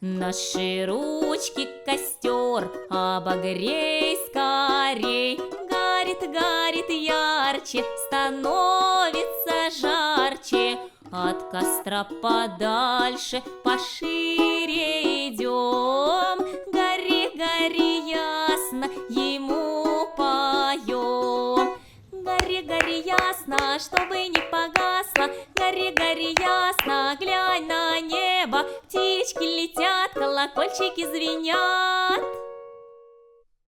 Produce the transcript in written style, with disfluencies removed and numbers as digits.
Наши ручки костер обогрей скорей. Горит, горит ярче, становится жарче. От костра подальше, пошире идем. Гори, гори ясно, ему поем. Гори, гори ясно, чтобы не погасло. Гори, гори ясно, глянь на небо. Птички летят, колокольчики звенят.